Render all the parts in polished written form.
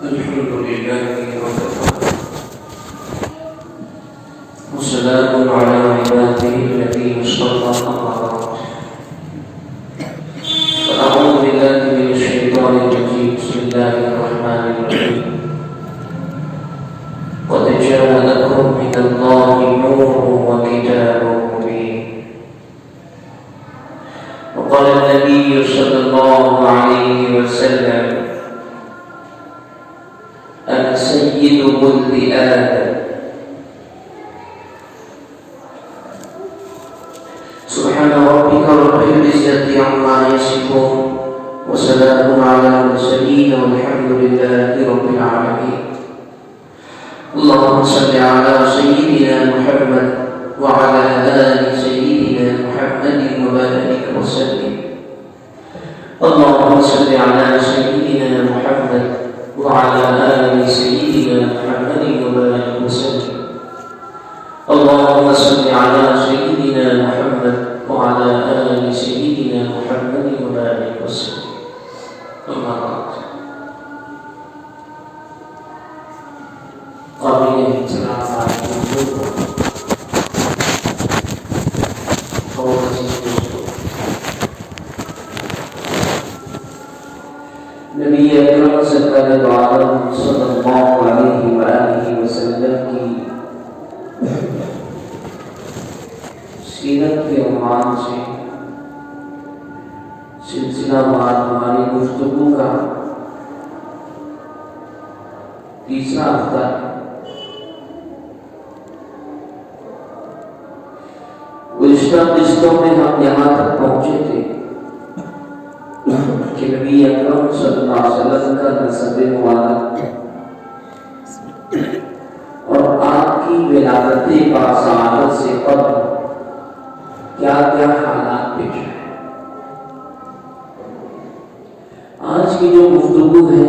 الحمد لله وكفى وسلام على عباده الذين اصطفى أما بعد فأعوذ بالله من الشيطان الرجيم بسم الله الرحمن الرحيم قد جاء لكم من الله نور وكتاب مبين وقال النبي صلى الله عليه وسلم أنا سيد ولد آدم سبحان ربك رب العزة عما يصفون وسلام على المرسلين والحمد لله رب العالمين اللهم صل على سيدنا محمد وعلى آل سيدنا محمد وبارك وسلم اللهم صل على سيدنا محمد وعلى آل سيدنا محمد وبارك وسلم اللهم صل على سيدنا محمد وعلى آل سيدنا محمد وبارك وسلم أما بعد قابل احترام نبی اکرم سرکار عالم صلی اللہ علیہ وآلہ وسلم کی سیرت کے عنوان سے سلسلہ وار ہماری گفتگو کا تیسرا ہفتہ ہے۔ گزشتہ قسطوں میں ہم یہاں تک پہنچے تھے کہ نبی اکرم صلی اللہ علیہ وسلم کا نسب مبارک اور آپ کی ولادت باصحابت سے قبل کیا کیا حالات پیش آئے۔ آج کی جو گفتگو ہے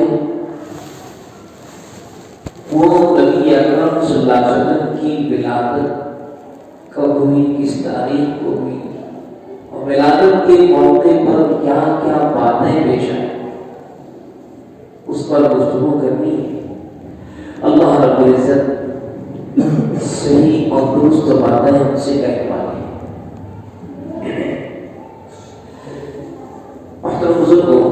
وہ نبی اکرم صلی اللہ علیہ وسلم کی ولادت کب ہوئی، کس تاریخ کو ہوئی اور ولادت کے موقع پر کیا کیا باتیں پیش آئیں، اس پر گفتگو کرنی ہے۔ اللہ رب العزت صحیح اور درست باتیں ہم سے کہوائیں۔ محترم بزرگوں،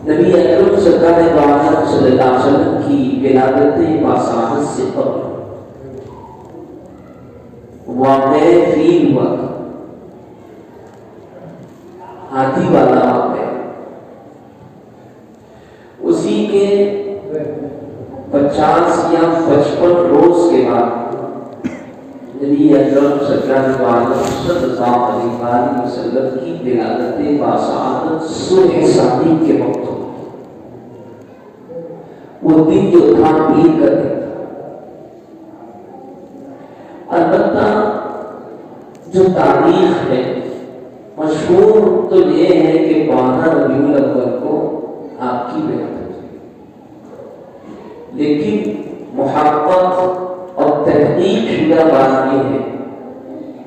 نبی اکرم سرکار دو عالم صلی اللہ علیہ وسلم کی ولادت باصحابت سے قبل واقعہ فیل ہوا تھا، ہاتھی والا واقعہ۔ اسی کے 50 یا 55 روز کے بعد نبی اکرم سرکار دو عالم صلی اللہ علیہ وسلم کی ولادت باصحابت صلح صادق کے وقت ہوئی۔ وہ دن جو تھا عید کا دن تھا۔ البتہ جو تاریخ ہے مشہور تو یہ ہے کہ 12 ربیع الاول کو آپ کی ولادت ہوئی، لیکن محقق اور تحقیق شدہ بات یہ ہے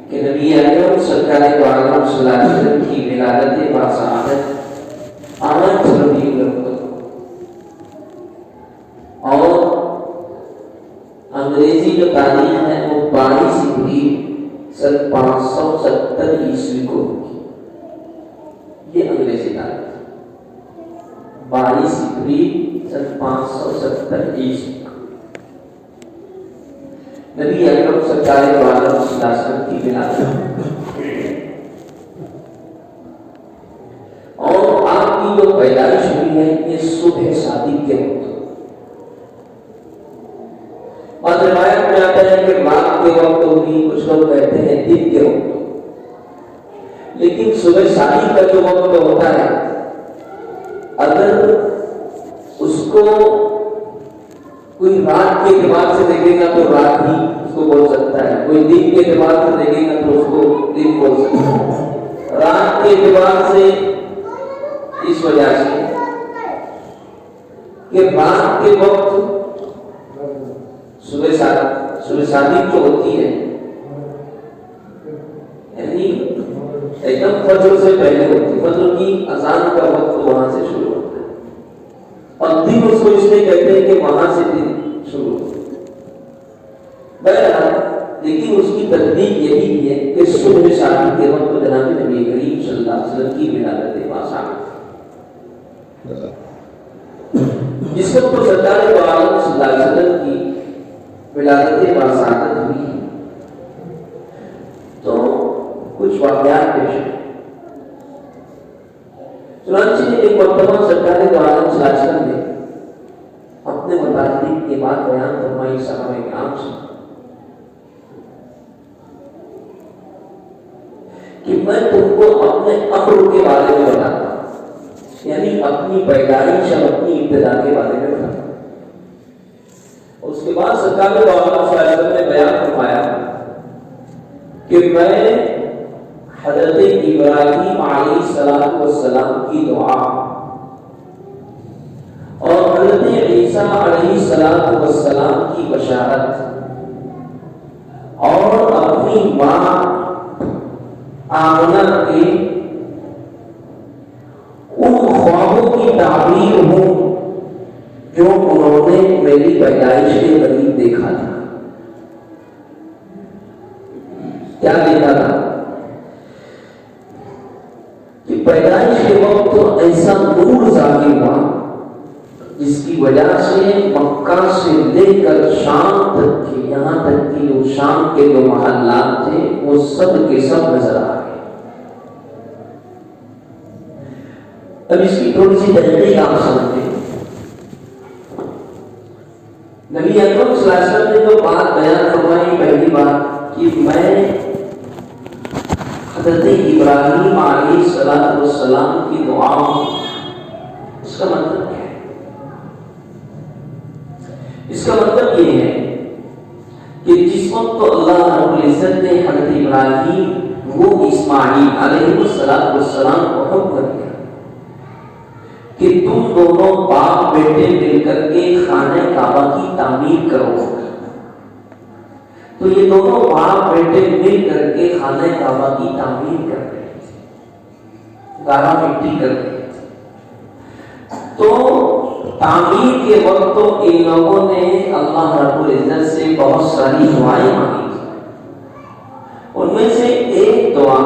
کہ نبی اکرم سرکار دو عالم صلی اللہ علیہ وسلم کی ولادت باصحابت 8 ربیع الاول اور انگریزی جو تاریخ ہے وہ 22 اپریل سن 570 عیسوی کو ہوگی۔ یہ انگریزی تاریخ 22 اپریل سن 570 عیسوی کو نبی اکرم سرکار دو عالم صلی اللہ علیہ وسلم کی ولادت اور آپ کی جو پیدائش ہوئی ہے یہ صبح صادق کے وقت۔ اور روایت میں آتا ہے کہ رات کے وقت ہوئی، کچھ لوگ کہتے ہیں دن کے وقت، لیکن صبح صادق کا جو وقت ہوتا ہے اگر اس کو کوئی رات کے اعتبار سے دیکھے گا تو رات ہی اس کو بول سکتا ہے، کوئی دن کے اعتبار سے دیکھے گا تو اس کو دن بول سکتا ہے۔ رات کے اعتبار سے اس وجہ سے کہ رات کے وقت صبح صادق جو ہوتی ہے یعنی ایک دم فجر سے پہلے ہوتی ہے، فجر کی اذان کا وقت وہاں سے شروع ہوتا ہے اور دن اس کو اس لیے کہتے ہیں کہ وہاں سے دن شروع ہو. بہرحال لیکن اس کی تدبیر یہی ہے کہ صبح شادی کے وقت جناب نبی کریم صلی اللہ علیہ وسلم کی ولادت پاک جس وقت تو سرکار دو عالم صلی اللہ علیہ وسلم کی ولادت باسعادت ہوئی تو کچھ واقعات پیش ہیں. چنانچہ ایک مرتبہ سرکار دو عالم صلی اللہ علیہ وسلم نے اپنے متعلق کے بعد بیان فرمائی صحابہ کرام سے کہ میں تم کو اپنے امر کے بارے میں بتاتا ہوں, یعنی اپنی پیدائش اور اپنی ابتدا کے بارے میں بتاتا ہوں. اس کے بعد سرکار دو عالم صلی اللہ علیہ وسلم نے بیان فرمایا کہ میں حضرت ابراہیم علیہ السلام کی دعا اور حضرت عیسیٰ علیہ السلام کی بشارت اور اپنی ماں آمنہ کے ان خوابوں کی تعبیر ہوں جو انہوں نے میری پیدائش کے قریب دیکھا تھا. کیا دیکھا تھا کہ پیدائش کے وقت تو ایسا نور ظاہر ہوا جس کی وجہ سے مکہ سے لے کر شام تک کے, یہاں تک کہ جو شام کے جو محلات تھے وہ سب کے سب نظر آ گئے. اب اس کی تھوڑی سی تحقیق آپ سمجھتے ہیں. نبی اکرم صلی اللہ علیہ وسلم نے جو بات بیان فرمائی پہلی بات کہ میں حضرت ابراہیم علیہ السلام کی دعا, اس کا مطلب کیا ہے؟ اس کا مطلب یہ ہے کہ جس وقت تو اللہ رب العزت نے حضرت ابراہیم وہ اسماعیل علیہ السلام کو حکم کر دیا کہ تم دونوں باپ بیٹے مل کر کے خانہ کعبہ کی تعمیر کرو, تو یہ دونوں باپ بیٹے مل کر کے خانہ کعبہ کی تعمیر کر رہے تھے, گارا مٹی کر رہے تھے. تو تعمیر کے وقت تو ان لوگوں نے اللہ رب العزت سے بہت ساری دعائیں مانگی. ان میں سے ایک دعا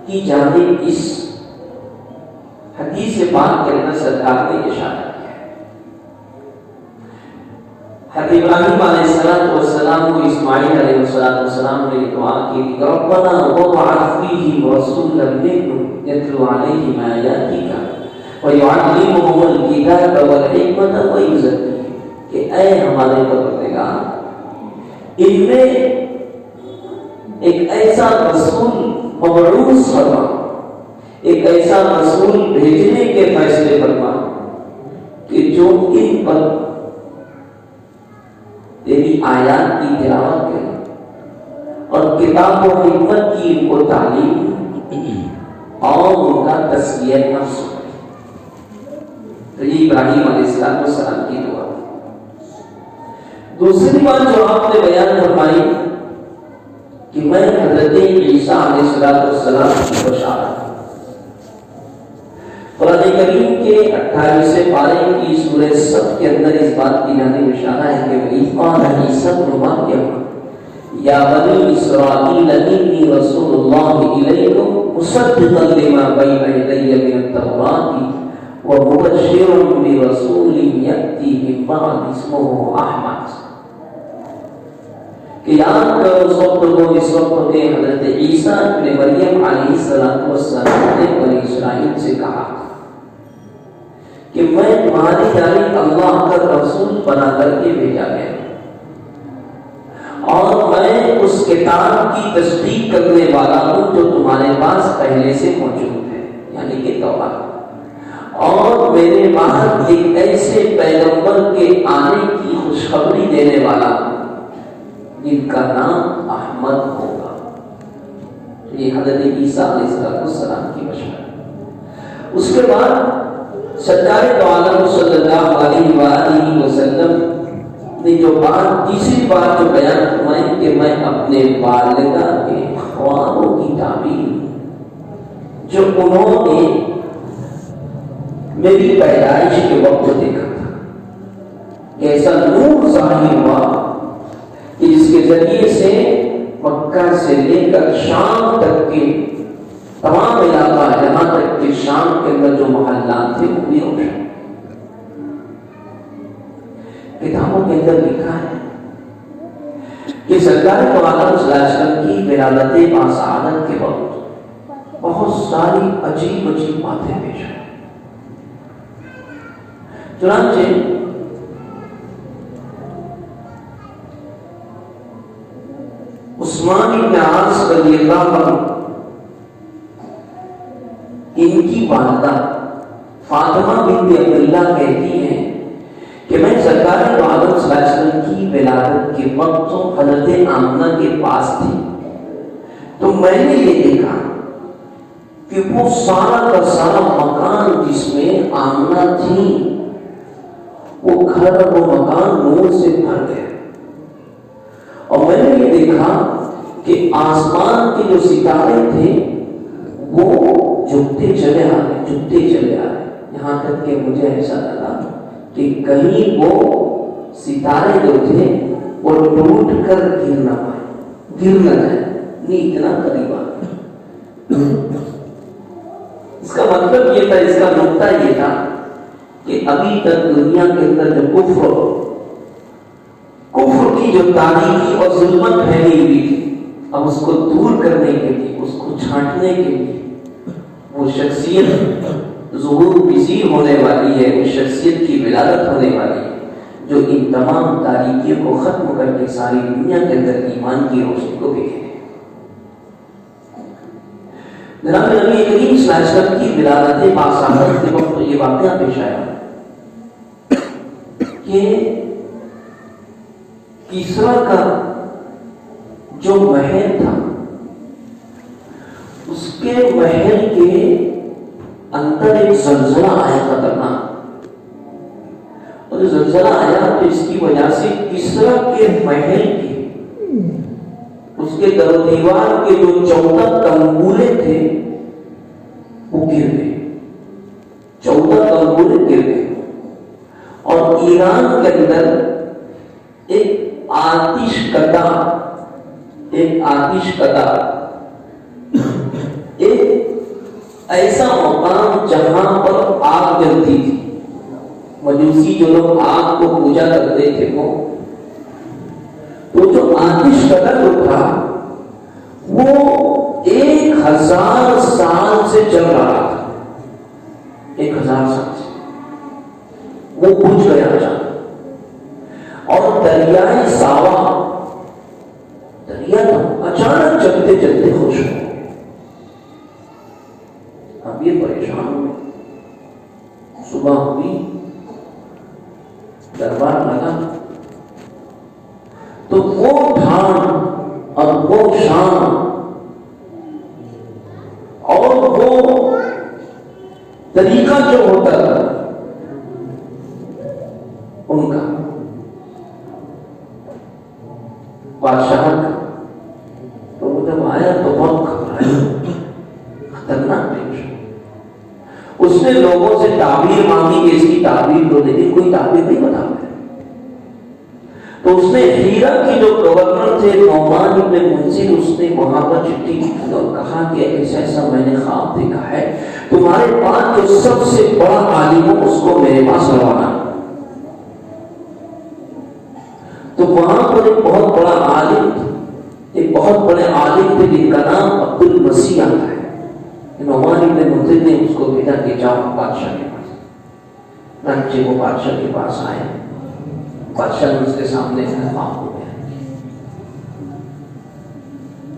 کی جانب اس حدیث پاک کے اندر سرکار نے اشارہ کیا ہے. حضرت ابراہیم علیہ السلام کو اسماعیل علیہ السلام نے دعا کی ربنا وابعث فیہم رسولا منہم یتلو علیہم آیاتک ویعلمہم الکتاب والحکمۃ ویزکیہم, کہ اے ہمارے پروردگار ان میں ایک ایسا رسول مبعوث فرما, ایک ایسا رسول بھیجنے کے فیصلے فرما کہ جو ان پر تیری آیات کی تلاوت کرے اور کتاب و حکمت کی ان کو تعلیم اور ان کا تزکیہ نفس کرے. تو یہ ابراہیم علیہ السلام کی دعا. دوسری بات جو آپ نے بیان فرمائی کہ میں حضرت عیسیٰ علیہ السلام کی بشارت. قرآن کریم کے 28 پارے کی سورہ صف کے اندر اس بات کی جانب اشارہ ہے کہ وَإِذْ قَالَ عِيسَىٰ ابْنُ مَرْيَمَ يَا بَنِي إِسْرَائِيلَ إِنِّي رَسُولُ اللَّهِ إِلَيْكُمْ مُصَدِّقًا لِمَا بَيْنَ يَدَيَّ مِنَ التَّوْرَاةِ وَمُبَشِّرًا بِرَسُولٍ يَأْتِي مِن بَعْدِي اسْمُهُ أَحْمَدُ. کہ یاد کرو اس وقت کو جس وقت کہ حضرت عیسیٰ ابن مریم علیہ السلام نے بنی اسرائیل سے کہا کہ میں تمہاری جانب اللہ کا رسول بنا کر کے بھیجا گیا اور میں اس کتاب کی تصدیق کرنے والا ہوں جو تمہارے پاس پہلے سے موجود ہے, یعنی کہ توراۃ, اور میرے بعد ایک ایسے پیغمبر کے آنے کی خوشخبری دینے والا ہوں جن کا نام احمد ہوگا. یہ حضرت عیسیٰ علیہ السلام کی بشارت. اس کے بعد سرکار دو عالم صلی اللہ علیہ وآلہ وسلم نے جو بات, تیسری بات جو بیان فرمائی کہ میں اپنے والدہ کے خوابوں کی تعبیر جو انہوں نے میری پیدائش کے وقت دیکھا تھا کہ ایسا نور ظاہر ہوا کہ جس کے ذریعے سے مکہ سے لے کر شام تک کے تمام علاقہ، یہاں تک کہ شام کے اندر جو محلات تھے وہ بھی روشن۔ کتابوں کے اندر لکھا ہے کہ سرکار دو عالم صلی اللہ علیہ وسلم کی ولادت باسعادت کے وقت بہت ساری عجیب عجیب باتیں پیش آئی۔ چنانچہ عثمان بن عاص رضی اللہ عنہ ان کی والدہ فاطمہ بنت عبداللہ کہتی ہیں کہ میں سرکار دو عالم صلی اللہ علیہ وسلم کی ولادت کے وقت حضرت آمنہ کے پاس تھی، تو میں نے یہ دیکھا کہ وہ سارا کا سارا مکان جس میں آمنہ تھی وہ گھر وہ مکان نور سے بھر گیا، اور میں نے یہ دیکھا کہ آسمان کے جو ستارے تھے وہ جھکتے چلے آ رہے، یہاں تک کہ مجھے ایسا لگا کہ کہیں وہ ستارے جو تھے وہ ٹوٹ کر گر نہ جائے، نہیں اتنا قریب آ گیا۔ اس کا مطلب یہ تھا، اس کا نقطہ یہ تھا کہ ابھی تک دنیا کے اندر جو کفر کی جو تاریکی اور ظلمت پھیلی ہوئی تھی، اب اس کو دور کرنے کے لیے، اس کو چھانٹنے کے لیے وہ شخصیت ظہور پذیر ہونے والی ہے، اس شخصیت کی ولادت ہونے والی ہے جو ان تمام تاریکیوں کو ختم کر کے ساری دنیا کے اندر ایمان کی روشنی کو بکھیرے۔ جناب نبی کریم صلی اللہ علیہ وسلم کی ولادت باسعادت کے وقت یہ واقعہ پیش آیا کہ کسرا کا جو محل تھا اس کے محل کے اندر ایک زلزلہ آیا خطرناک، اور جو زلزلہ آیا تو اس کی وجہ سے کسرا کے محل کے اس کے در و دیوار کے جو 14 تنبورے تھے وہ گر گئے، 14 تنبورے گر گئے، اور ایران کے اندر ایک آتش کدا ایک ایسا مقام جہاں پر آگ جلتی تھی، مجوسی جو لوگ آگ کو پوجا کرتے تھے وہ جو آتش کدا جو تھا وہ 1000 سال سے چل رہا تھا، 1000 سال سے وہ بجھ گیا اچانک، اور دریائے ساوا دریا اچانک چلتے چلتے خوش ہو، اب یہ پریشان ہوئے، صبح ہوئی، دربار لگا تو وہ ڈھان اور وہ شان اور وہ طریقہ جو ہوتا تھا ان کا بادشاہ کا، تو وہ جب آیا تو بہت گھبرایا، خطرناک ٹینشن۔ اس نے لوگوں سے تعبیر مانگی کہ اس کی تعبیر دو، لیکن کوئی تعبیر نہیں بتا پایا، تو اس نے ہیرا کی جو گورنر تھے نعمان ابن منذر، اس نے وہاں پر چٹھی لکھی اور کہا کہ ایسا ایسا میں نے خواب دیکھا ہے، تمہارے پاس جو سب سے بڑا عالم ہو اس کو میرے پاس روانا۔ تو وہاں پر ایک بہت بڑا عالم، ایک بہت بڑے عالم تھے جن کا نام عبد المسیح آتا ہے، نعمان ابن منذر نے اس کو بھیجا کہ جاؤ بادشاہ کے پاس۔ چنانچہ وہ بادشاہ کے پاس آئے، بادشاہ نے اس کے سامنے خواب کو بیان کیا۔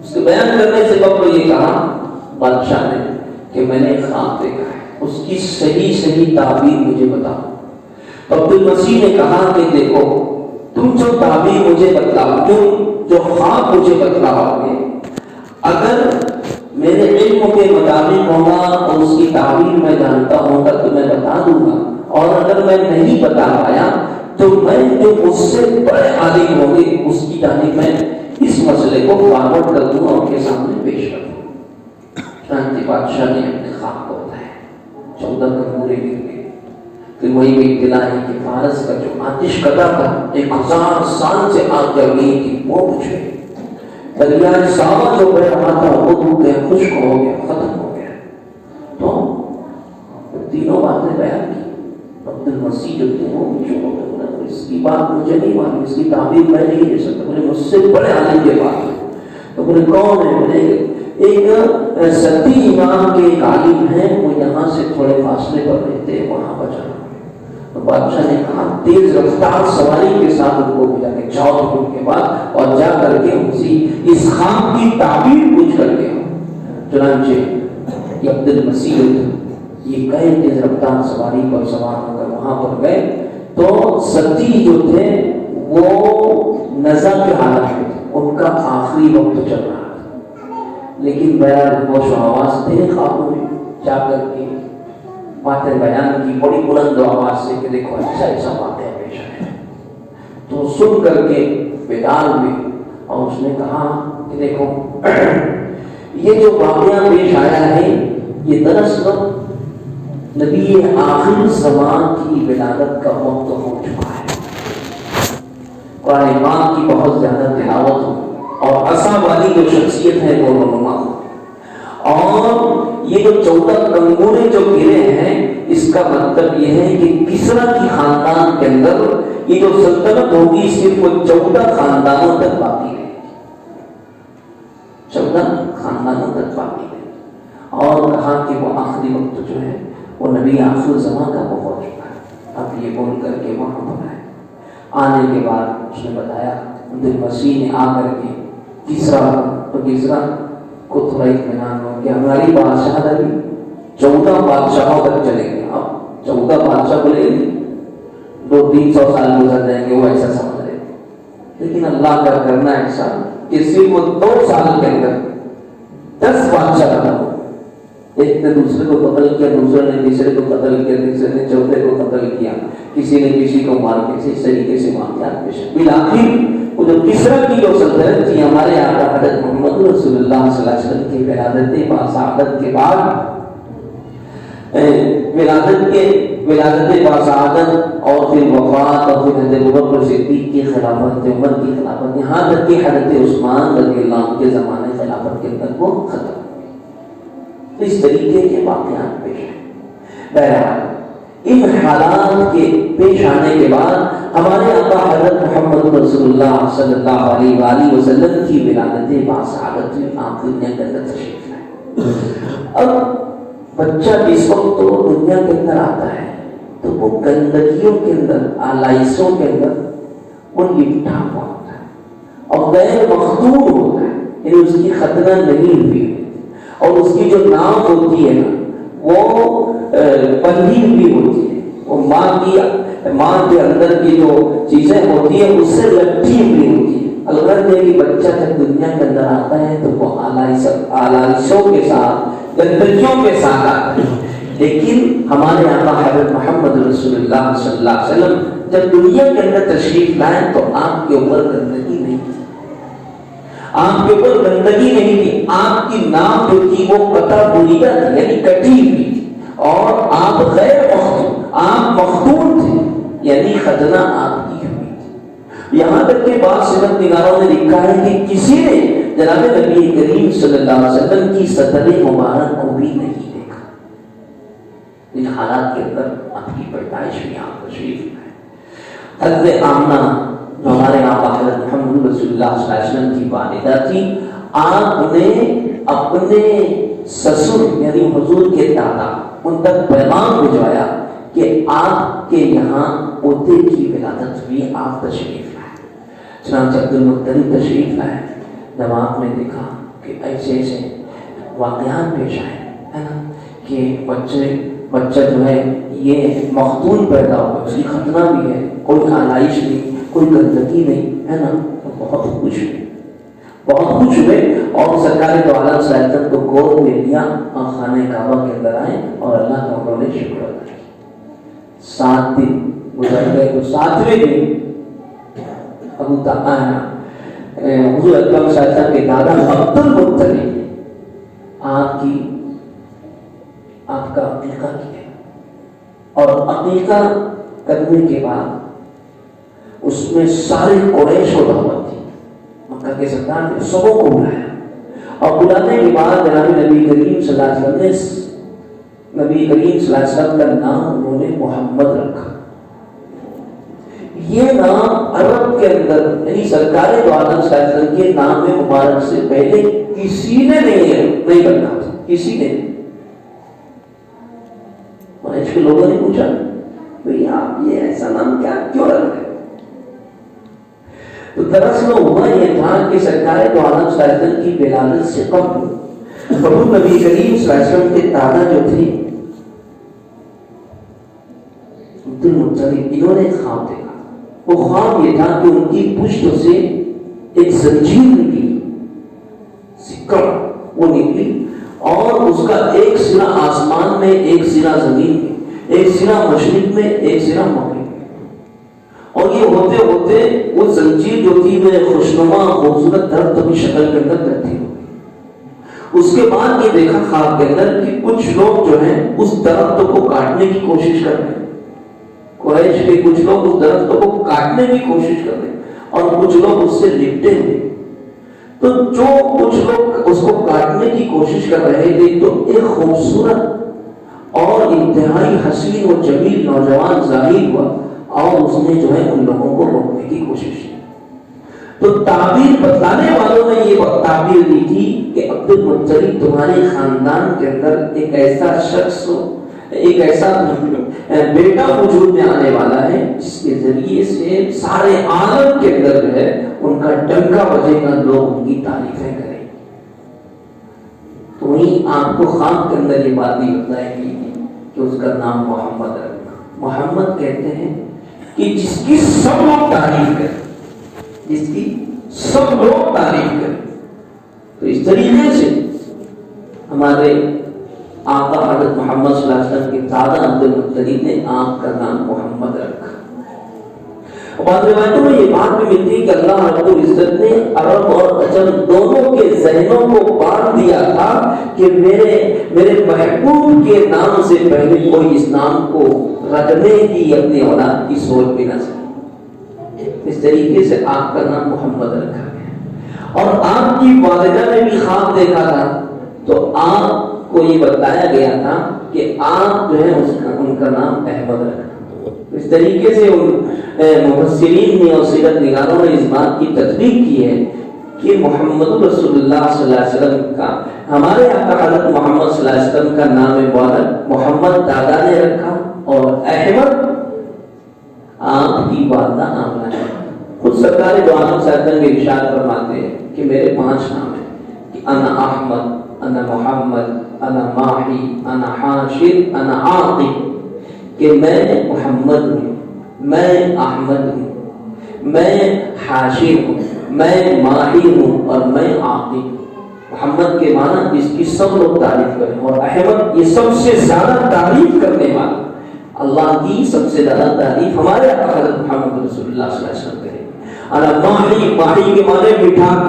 اس کے بیان کرنے سے قبل یہ کہا بادشاہ نے کہ میں نے خواب دیکھا ہے، اس کی صحیح تعبیر مجھے بتاؤ۔ عبد المسیح نے کہا کہ دیکھو تم جو تعبیر مجھے بتلاؤ، جو خواب مجھے بتلاؤ گے، اگر میرے علم کے مطابق ہوگا اور اس کی تعبیر میں جانتا ہوں گا تو میں بتا دوں گا، اور اگر میں نہیں بتا پایا تو میں جو مجھ سے بڑے عالم ہوں گے اس کی جانب میں اس مسئلے کو فارورڈ کر دوں اور ان کے سامنے پیش کر دوں۔ چنانچہ بادشاہ نے اپنے خواب کو بتایا، 14 تنبورے گر گئے، تو وہی ابتلا ہے کہ فارس کا جو آتش کدا تھا 1000 سال سے آگ جل گئی تھی وہ بجھ گئی. دریائے ساوا جو بہ رہا تھا وہ ڈوب گیا، خشک ہو گیا، ختم ہو گیا. تو تینوں باتیں بیان کی. عبد المسیح جو تھے وہ بھی شروع ہو گئے، اس کی بات مجھے نہیں معلوم، اس کی تعبیر میں نہیں دے سکتا. بولے مجھ سے بڑے عالم کے بات ہے. تو بولے کون ہے؟ بولے ایک ستی امام کے ایک عالم ہیں، وہ یہاں سے تھوڑے فاصلے پر رہتے ہیں، وہاں پر جانا. تو بادشاہ نے کہا تیز رفتار سواری کے ساتھ ان کو بجا کے جاؤ ان کے بعد اور جا کر کے اس خواب کی تعبیر پوچھ کر کے. چنانچہ یہ عبد المسیح یہ گئے تیز رفتار سواری پر سوار ہو کر وہاں پر گئے. تو ستی جو تھے وہ نزا کے حالت میں تھے، ان کا آخری وقت چل رہا تھا. لیکن بہرحال ہوش و حواس تھے خوابوں میں. جا کر کے باتیں بیان کی بڑی بلند آواز سے کہ دیکھو ایسا ایسا باتیں پیش آئے. تو سن کر کے بیدار ہوئے اور اس نے کہا کہ دیکھو یہ جو واقعہ پیش آیا ہے یہ دراصل نبی آخر زمان کی ولادت کا وقت ہو چکا ہے. قرآن پاک کی بہت زیادہ تلاوت ہو اور عصا والی جو شخصیت ہے وہ رونما ہو. اور یہ جو 14 کنگورے جو گرے ہیں اس کا مطلب یہ ہے کہ کسرا کی خاندان کے اندر یہ جو سلطنت ہوگی صرف وہ 14 خاندانوں تک باقی رہے گی. 14 خاندانوں تک باقی رہے گی. اور کہا کہ وہ آخری وقت جو ہے وہ نبی آخر زمان کا وہ ہو چکا ہے. اب یہ بول کر کے وہاں پر آئے. آنے کے بعد اس نے بتایا عبد المسیح نے آ کر کے کسرا کو تھوڑا اطمینان ہو کہ ہماری بادشاہ ابھی 14 بادشاہوں تک چلے گئے. اب 14 بادشاہ بولے 200-300 سال گزر جائیں گے، وہ ایسا سمجھ رہے تھے. لیکن اللہ کا کرنا ایسا کہ صرف وہ 2 سال کے اندر 10 بادشاہ بنا ہو. ایک نے دوسرے کو قتل کیا، دوسرے نے تیسرے کو قتل کیا، تیسرے نے چوتھے کو قتل کیا، کسی نے کسی کو مار کے اس طریقے سے واقعات پیش. بالآخر وہ جو کسرا کی جو سلطنت تھی ہمارے آقا حضرت محمد رسول اللہ صلی اللہ علیہ وسلم کی ولادت باسعادت کے بعد ولادت باسعادت اور پھر وفات اور پھر حضرت ابوبکر صدیق کی خلافت، عمر کی خلافت، یہاں تک کہ حضرت عثمان رضی اللہ عنہ کے زمانے خلافت کے اندر وہ ختم. اس طریقے کے واقعات پیش ہیں. بہرحال ان حالات کے پیش آنے کے بعد ہمارے آقا حضرت محمد رسول اللہ صلی اللہ علیہ وآلہ وسلم کی ولادت باسعادت آپ دنیا کے اندر تشریف لائے. اب بچہ جس وقت تو دنیا کے اندر آتا ہے تو وہ گندگیوں کے اندر، آلائشوں کے اندر وہ لپٹا ہوا ہوتا ہے اور غیر مختون ہوتا ہے، یعنی اس کی ختنہ نہیں ہوئی اور اس کی جو ناک ہوتی ہے نا وہ بندھی ہوئی ہوتی ہے. وہ ماں کے اندر کی جو چیزیں ہوتی ہیں اس سے لٹھی ہوئی ہوتی ہے. البتہ کہ بچہ جب دنیا کے اندر آتا ہے تو وہ آلائشوں کے ساتھ، گندگیوں کے ساتھ آتا ہے. لیکن ہمارے آقا حضرت محمد رسول اللہ صلی اللہ علیہ وسلم جب دنیا کے اندر تشریف لائے تو آپ کے اوپر گندگی نہیں تھی. آپ کے اوپر گندگی نہیں تھی. آپ کی ناک جو تھی وہ قطع بریدہ تھی، یعنی کٹی ہوئی تھی. اور آپ غیر مختون، آپ مختون تھے، یعنی ختنہ آپ کی ہوئی تھی. یہاں تک کہ بعض سیرت نگاروں نے لکھا ہے کہ کسی نے جناب نبی کریم صلی اللہ علیہ وسلم کی صدر مبارک کو بھی نہیں دیکھا. ان حالات کے اندر آپ کی پیدائش میں آپ تشریف لائے. حضرت آمنہ جو ہمارے آقا حضرت محمد رسول اللہ صلی اللہ علیہ وسلم کی والدہ تھی، آپ نے اپنے سسر یعنی حضور کے دادا ان تک پیغام بھجوایا کہ آپ کے یہاں پوتے کی ولادت ہوئی، آپ تشریف لائے. چنانچہ عبد المطلب تشریف لائے. جب آپ نے دیکھا کہ ایسے ایسے واقعات پیش آئے ہے نا کہ بچہ جو ہے یہ مختون پیدا ہوا، اس کی ختنہ بھی ہے، کوئی آلائش نہیں، کوئی گندگی نہیں ہے نا، تو بہت خوش ہوئے، بہت خوش ہوئے اور سرکار دو عالم صلی اللہ علیہ وسلم کو گود میں لیا اور خانہ کعبہ کے اندر آئے اور اللہ کا انہوں نے شکر ادا کیا. 7 دن گزر گئے تو 7ویں دن ابو حضور اکرم صلی اللہ علیہ وسلم کے دادا عبد المطلب آپ کا عقیقہ کیا. اور عقیقہ کرنے کے بعد اس میں سارے قریش کو دعوت دی، مکہ کے سردار نے سبوں کو بلایا، اور بلانے کے بعد جناب نبی کریم صلی اللہ علیہ وسلم نے نبی کریم صلی اللہ علیہ وسلم کا نام انہوں نے محمد رکھا۔ یہ نام عرب کے اندر یعنی سرکار دو عالم صلی اللہ علیہ وسلم کے نام مبارک سے پہلے کسی نے نہیں رکھا تھا، کسی نے۔ قریش کے لوگوں نے پوچھا بھئی آپ یہ ایسا نام کیوں رکھ رہے؟ تو دراصل ہوا یہ تھا کہ سرکار دو عالم صلی اللہ علیہ وسلم کی ولادت سے قبل حضور نبی کریم صلی اللہ علیہ وسلم کے دادا جو تھے عبد المطلب، انہوں نے خواب دیکھا۔ وہ خواب یہ تھا کہ ان کی پشت سے ایک زنجیر نکلی، سکڑ وہ نکلی، اور اس کا ایک سرا آسمان میں، ایک سرا زمین میں، ایک سرا مشرق میں، ایک سرا مغرب میں، اور یہ ہوتے ہوتے وہ زنجیر جو تھی وہ خوشنما خوبصورت درخت کی شکل کے اندر تبدیل ہو گئی۔ اس کے بعد یہ دیکھا خواب کے اندر کہ کچھ لوگ جو ہیں اس درخت کو کاٹنے کی کوشش کر رہے ہیں، قریش کے کچھ لوگ اس درخت کو کاٹنے کی کوشش کر رہے ہیں، اور کچھ لوگ اس سے لپٹے ہوئے۔ تو جو کچھ لوگ اس کو کاٹنے کی کوشش کر رہے تھے تو ایک خوبصورت اور انتہائی حسین و جمیل نوجوان ظاہر ہوا، اور اس نے جو ہے ان لوگوں کو روکنے کی کوشش کی۔ تو تعبیر بتلانے والوں نے یہ تعبیر دی تھی کہ عبد المطلب تمہارے خاندان کے اندر ایک ایسا شخص، ایک ایسا بیٹا وجود میں آنے والا ہے جس کے ذریعے سے سارے عالم کے اندر جو ہے ان کا ڈنکا بجے گا، لوگ ان کی تعریفیں کریں گے۔ تو وہیں آپ کو خواب کے اندر یہ بات بھی بتائی گئی تھی کہ اس کا نام محمد رکھنا۔ محمد کہتے ہیں کہ جس کی سب لوگ تعریف کریں، جس کی سب لوگ تعریف کریں۔ تو اس طریقے سے ہمارے آقا حضرت محمد صلی اللہ علیہ وسلم کے دادا عبد المطلب نے آپ کا نام محمد رکھا۔ بعض روایتوں میں یہ بات بھی ملتی ہے کہ اللہ رب العزت نے عرب اور عجم دونوں کے ذہنوں کو باندھ دیا تھا کہ میرے محبوب کے نام سے پہلے کوئی اس نام کو رکھنے کی اپنی اولاد کی سوچ بھی نہ سکی۔ اس طریقے سے آپ کا نام محمد رکھا گیا۔ اور آپ کی والدہ نے بھی خواب دیکھا تھا، تو آپ کو یہ بتایا گیا تھا کہ آپ جو ہے ان کا نام احمد رکھنا۔ اس طریقے سے مفسرین نے اور سیرت نگاروں نے اس بات کی تصدیق کی ہے کہ محمد رسول اللہ صلی اللہ علیہ وسلم کا، ہمارے آقا حضرت محمد صلی اللہ علیہ وسلم کا نام مبارک محمد دادا نے رکھا، اور احمد آپ کی والدہ آمنہ نے۔ خود سرکار دو عالم صلی اللہ علیہ وسلم ارشاد فرماتے ہیں کہ میرے 5 نام ہیں کہ انا احمد، انا محمد، انا ماہی، انا حاشر، انا عاقب، کہ میں محمد ہوں، میں احمد ہوں، میں حاشر ہوں، میں ماہی ہوں، اور میں عاقب۔ محمد کے معنی جس کی سب لوگ تعریف کریں، اور احمد یہ سب سے زیادہ تعریف کرنے والا، اللہ کی سب سے زیادہ تعریف ہمارے آقا حضرت محمد رسول اللہ صلی اللہ علیہ وسلم کریں۔ انا ماہی، ماہی کے معنی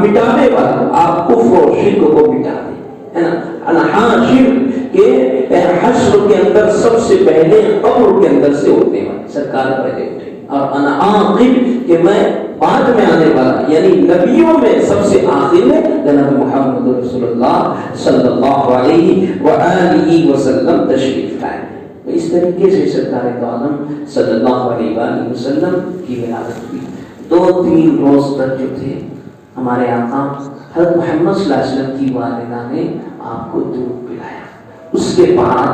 مٹانے والا، آپ کفر و شرک کو مٹا دے، ہے نا۔ انا حاشر کہ حشر کے اندر سب سے پہلے قبر کے اندر سے اٹھنے والے، سرکار پہلے اٹھے۔ اور انا عاقب کہ میں بعد میں آنے والا، یعنی نبیوں میں سب سے آخر میں جناب محمد رسول اللہ صلی اللہ علیہ وآلہ وسلم تشریف لائے۔ اس طریقے سے سرکار دو عالم صلی اللہ علیہ وآلہ وسلم کی ولادت ہوئی۔ 2-3 روز تک جو تھے ہمارے آقا حضرت محمد صلی اللہ علیہ وسلم کی والدہ نے آپ کو دودھ پلایا۔ اس کے بعد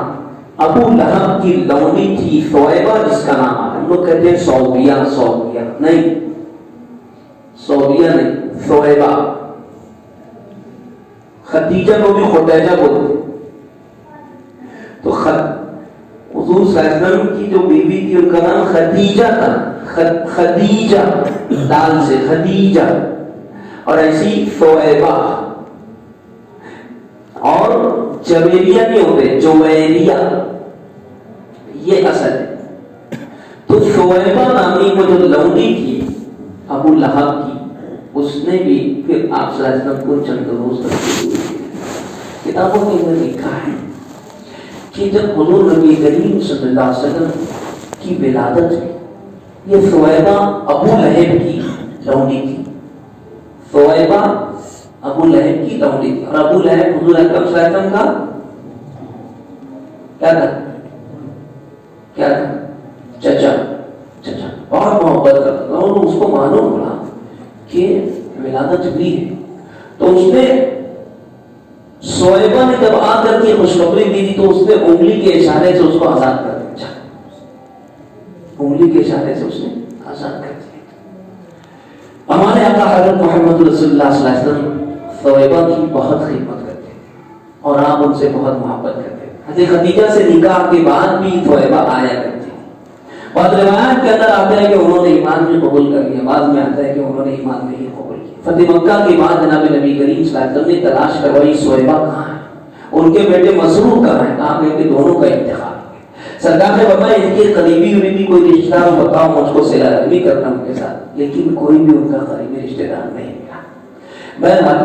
ابو لہب کی لونڈی تھی ثویبہ، جس کا نام آتا ہے، ہم لوگ کہتے ہیں صوبیہ نہیں، صوبیہ نہیں، ثویبہ۔ خدیجہ کو بھی خدیجہ بولتے، تو حضور صلی اللہ علیہ وسلم کی جو بیوی تھی ان کا نام خدیجہ تھا، خدیجہ دال سے خدیجہ، اور ایسی ثویبہ۔ اور جویریہ نہیں ہوتے، جویریہ یہ اصل ہے۔ تو ثویبہ نامی وہ جو لونڈی تھی ابو لہب کی، اس نے بھی پھر آپ صلی اللہ علیہ وسلم کو چند روز تک کتابوں کے اندر لکھا ہے کہ جب حضور نبی کریم صلی اللہ علیہ وسلم کی ولادت ہوئی، یہ ثویبہ ابو لہب کی لونڈی تھی، ثویبہ ابو لہب کی لونڈی تھی، اور ابو لہب حضور اکرم صلی اللہ علیہ وسلم کا کیا تھا؟ چچا بہت محبت کرتا تھا، اور اس کو معلوم پڑا کہ ولادت ہوئی ہے، تو اس نے ثویبہ نے جب آ کر کے خوشخبری دی تھی تو اس نے انگلی کے اشارے سے اس کو آزاد کر دیا، انگلی کے اشارے سے اس نے آزاد کر دیا۔ ہمارے آقا حضرت محمد رسول اللہ صلی اللہ علیہ وسلم ثویبہ کی بہت خدمت کرتے ہیں اور آپ ان سے بہت محبت کرتے ہیں۔ حضرت خدیجہ سے نکاح کے بعد بھی ثویبہ آیا کرتے ہیں۔ بعض روایات کے اندر آتا ہے کہ انہوں نے ایمان بھی قبول کر لیا، بعض میں آتا ہے کہ انہوں نے ایمان نہیں قبول کیا۔ فتح مکہ کے بعد جناب نبی کریم صلی اللہ علیہ وسلم نے تلاش کروائی ثویبہ کہاں ہے، ان کے بیٹے مسروق کہاں ہے، کہاں کہ دونوں کا انتخاب ہے۔ سرکار نے فرمایا ان کے قریبی بھی کوئی رشتہ دار بتاؤ، مجھ کو صلہ رحمی کرنا ان کے ساتھ، لیکن کوئی بھی ان کا قریبی رشتہ دار نہیں ملا۔ بہرحال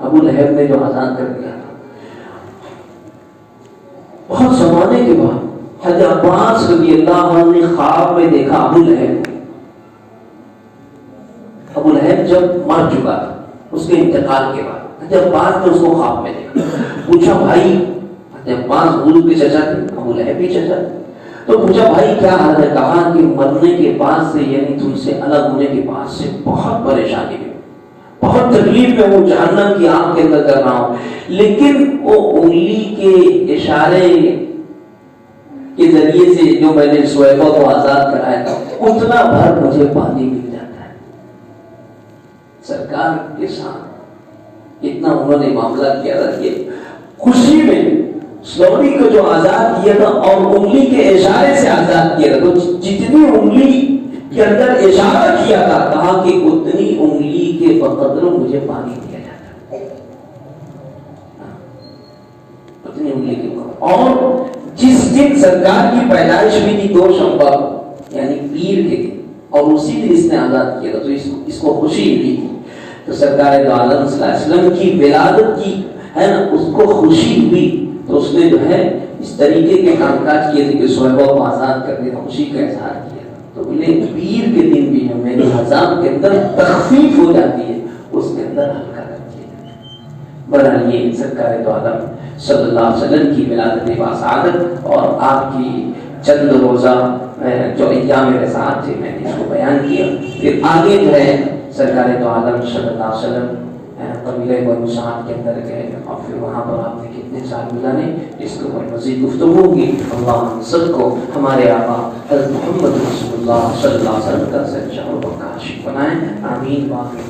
ابو لہب نے جو آزاد کر دیا تھا، بہت زمانے کے بعد حضرت عباس رضی اللہ عنہ نے خواب میں دیکھا ابو لہب جب مر چکا تھا اس کے انتقال کے بعد، حضرت عباس نے اس کو خواب میں دیکھا، پوچھا بھائی، حضرت عباس حضور کے چچا تھے، ابو لہب بھی چچا تھے، تو پوچھا بھائی کیا حال ہے؟ کہا کہ مرنے کے بعد سے، یعنی تم سے الگ ہونے کے بعد سے بہت پریشانی میں، بہت تکلیف میں ہوں، جہنم کی آگ کے اندر کر رہا ہوں، لیکن وہ انگلی کے اشارے کے ذریعے سے جو میں نے ثویبہ کو آزاد کرایا تھا اتنا بھر مجھے پانی مل جاتا ہے۔ سرکار کے ساتھ اتنا انہوں نے معاملہ کیا تھا کہ خوشی میں سلوری کو جو آزاد کیا تھا اور انگلی کے اشارے سے آزاد کیا تھا، تو جتنی انگلی کے اندر اشارہ کیا تھا کہا کہ اتنی انگلی کے بقدر مجھے پانی دیا جاتا ہے، اتنی انگلی کے بقدر۔ اور جس دن سرکار کی پیدائش ہوئی تھی 2 شوال یعنی پیر کے دن، اور اسی دن اس نے آزاد کیا تھا، تو اس کو خوشی ہوئی تھی، تو سرکار دو عالم صلی اللہ علیہ وسلم کی ولادت کی ہے نا، اس کو خوشی ہوئی، تو اس نے جو ہے اس طریقے کے کام کاج کیے تھے کہ ثویبہ کو آزاد کر دیا، خوشی کا اظہار کیا، تو بولے پیر کے دن بھی جو میری عذاب کے اندر تخفیف ہو جاتی ہے اس کے اندر ہلکا کرتی ہے۔ بہرحال یہ سرکار دو عالم صلی اللہ علیہ وسلم کی ولادت باسعادت اور آپ کی چند روزہ جو ایام رسالت تھے میں نے اس کو بیان کیا۔ پھر آگے جو ہے سرکار دو عالم صلی اللہ علیہ وسلم قبیلہ بنو سعد کے اندر گئے اور پھر وہاں پر آپ نے کتنے سال گزارے، اس کے اوپر مزید گفتگو ہوگی۔ اللہ ہم سب کو ہمارے آقا حضرت محمد رسول اللہ صلی اللہ علیہ وسلم کا سچا اور پکا عاشق بنائیں، آمین۔ باقی